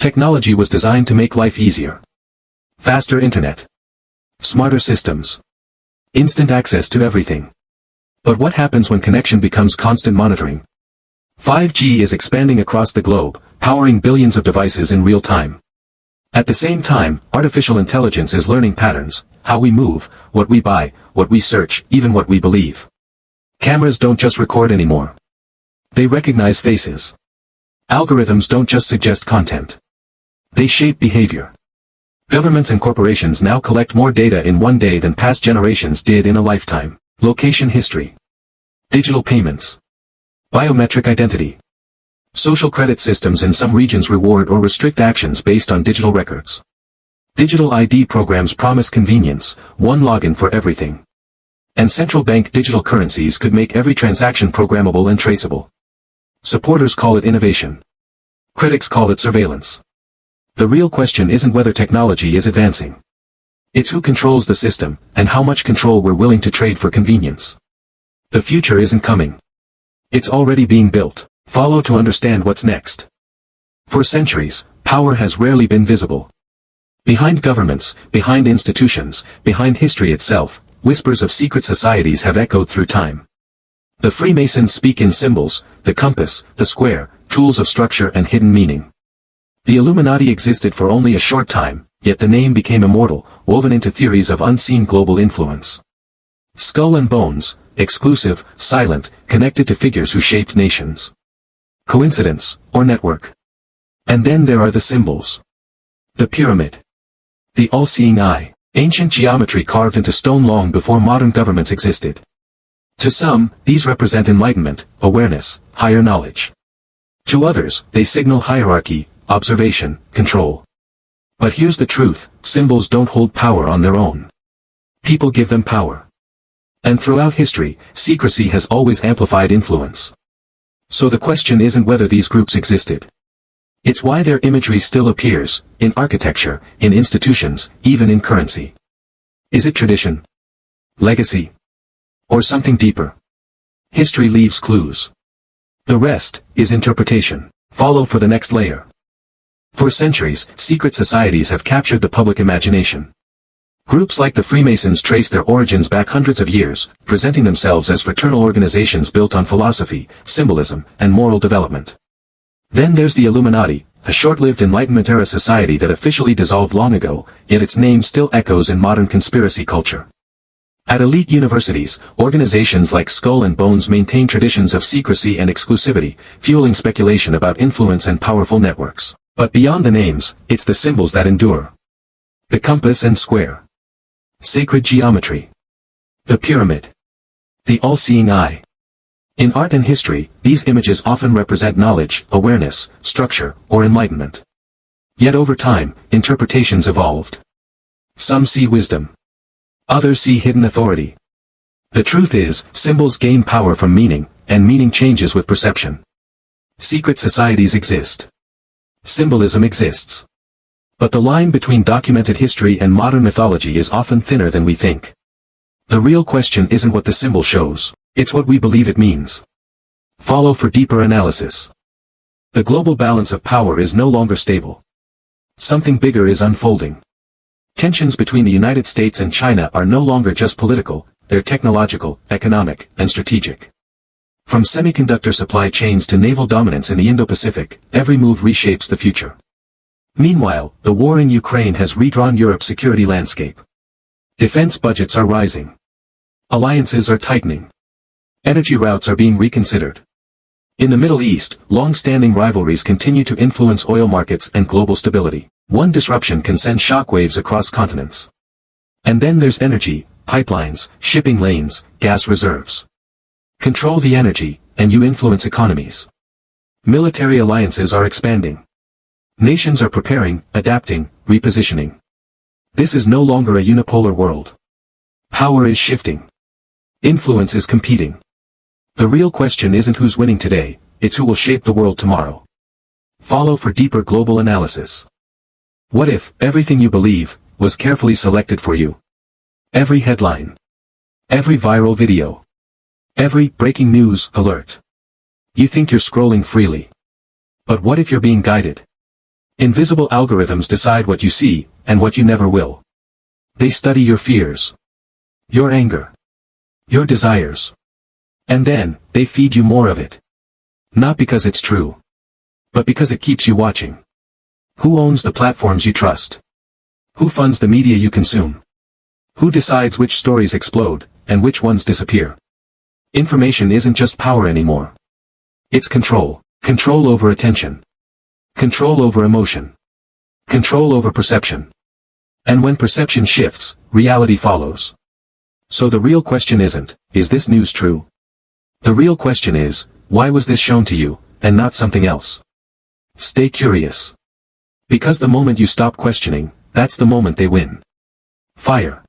Technology was designed to make life easier. Faster internet. Smarter systems. Instant access to everything. But what happens when connection becomes constant monitoring? 5G is expanding across the globe, powering billions of devices in real time. At the same time, artificial intelligence is learning patterns, how we move, what we buy, what we search, even what we believe. Cameras don't just record anymore. They recognize faces. Algorithms don't just suggest content. They shape behavior. Governments and corporations now collect more data in one day than past generations did in a lifetime. Location history. Digital payments. Biometric identity. Social credit systems in some regions reward or restrict actions based on digital records. Digital ID programs promise convenience, one login for everything. And central bank digital currencies could make every transaction programmable and traceable. Supporters call it innovation. Critics call it surveillance. The real question isn't whether technology is advancing. It's who controls the system, and how much control we're willing to trade for convenience. The future isn't coming. It's already being built. Follow to understand what's next. For centuries, power has rarely been visible. Behind governments, behind institutions, behind history itself, whispers of secret societies have echoed through time. The Freemasons speak in symbols, the compass, the square, tools of structure and hidden meaning. The Illuminati existed for only a short time, yet the name became immortal, woven into theories of unseen global influence. Skull and bones, exclusive, silent, connected to figures who shaped nations. Coincidence, or network? And then there are the symbols. The pyramid. The all-seeing eye, ancient geometry carved into stone long before modern governments existed. To some, these represent enlightenment, awareness, higher knowledge. To others, they signal hierarchy, observation, control. But here's the truth, symbols don't hold power on their own. People give them power. And throughout history, secrecy has always amplified influence. So the question isn't whether these groups existed. It's why their imagery still appears, in architecture, in institutions, even in currency. Is it tradition? Legacy? Or something deeper? History leaves clues. The rest is interpretation. Follow for the next layer. For centuries, secret societies have captured the public imagination. Groups like the Freemasons trace their origins back hundreds of years, presenting themselves as fraternal organizations built on philosophy, symbolism, and moral development. Then there's the Illuminati, a short-lived Enlightenment-era society that officially dissolved long ago, yet its name still echoes in modern conspiracy culture. At elite universities, organizations like Skull and Bones maintain traditions of secrecy and exclusivity, fueling speculation about influence and powerful networks. But beyond the names, it's the symbols that endure. The compass and square. Sacred geometry. The pyramid. The all-seeing eye. In art and history, these images often represent knowledge, awareness, structure, or enlightenment. Yet over time, interpretations evolved. Some see wisdom. Others see hidden authority. The truth is, symbols gain power from meaning, and meaning changes with perception. Secret societies exist. Symbolism exists. But the line between documented history and modern mythology is often thinner than we think. The real question isn't what the symbol shows, it's what we believe it means. Follow for deeper analysis. The global balance of power is no longer stable. Something bigger is unfolding. Tensions between the United States and China are no longer just political, they're technological, economic, and strategic. From semiconductor supply chains to naval dominance in the Indo-Pacific, every move reshapes the future. Meanwhile, the war in Ukraine has redrawn Europe's security landscape. Defense budgets are rising. Alliances are tightening. Energy routes are being reconsidered. In the Middle East, long-standing rivalries continue to influence oil markets and global stability. One disruption can send shockwaves across continents. And then there's energy, pipelines, shipping lanes, gas reserves. Control the energy, and you influence economies. Military alliances are expanding. Nations are preparing, adapting, repositioning. This is no longer a unipolar world. Power is shifting. Influence is competing. The real question isn't who's winning today, it's who will shape the world tomorrow. Follow for deeper global analysis. What if everything you believe was carefully selected for you? Every headline. Every viral video. Every breaking news alert. You think you're scrolling freely. But what if you're being guided? Invisible algorithms decide what you see, and what you never will. They study your fears, your anger, your desires. And then, they feed you more of it. Not because it's true, but because it keeps you watching. Who owns the platforms you trust? Who funds the media you consume? Who decides which stories explode, and which ones disappear? Information isn't just power anymore. It's control. Control over attention. Control over emotion. Control over perception. And when perception shifts, reality follows. So the real question isn't, is this news true? The real question is, why was this shown to you, and not something else? Stay curious. Because the moment you stop questioning, that's the moment they win. Fire.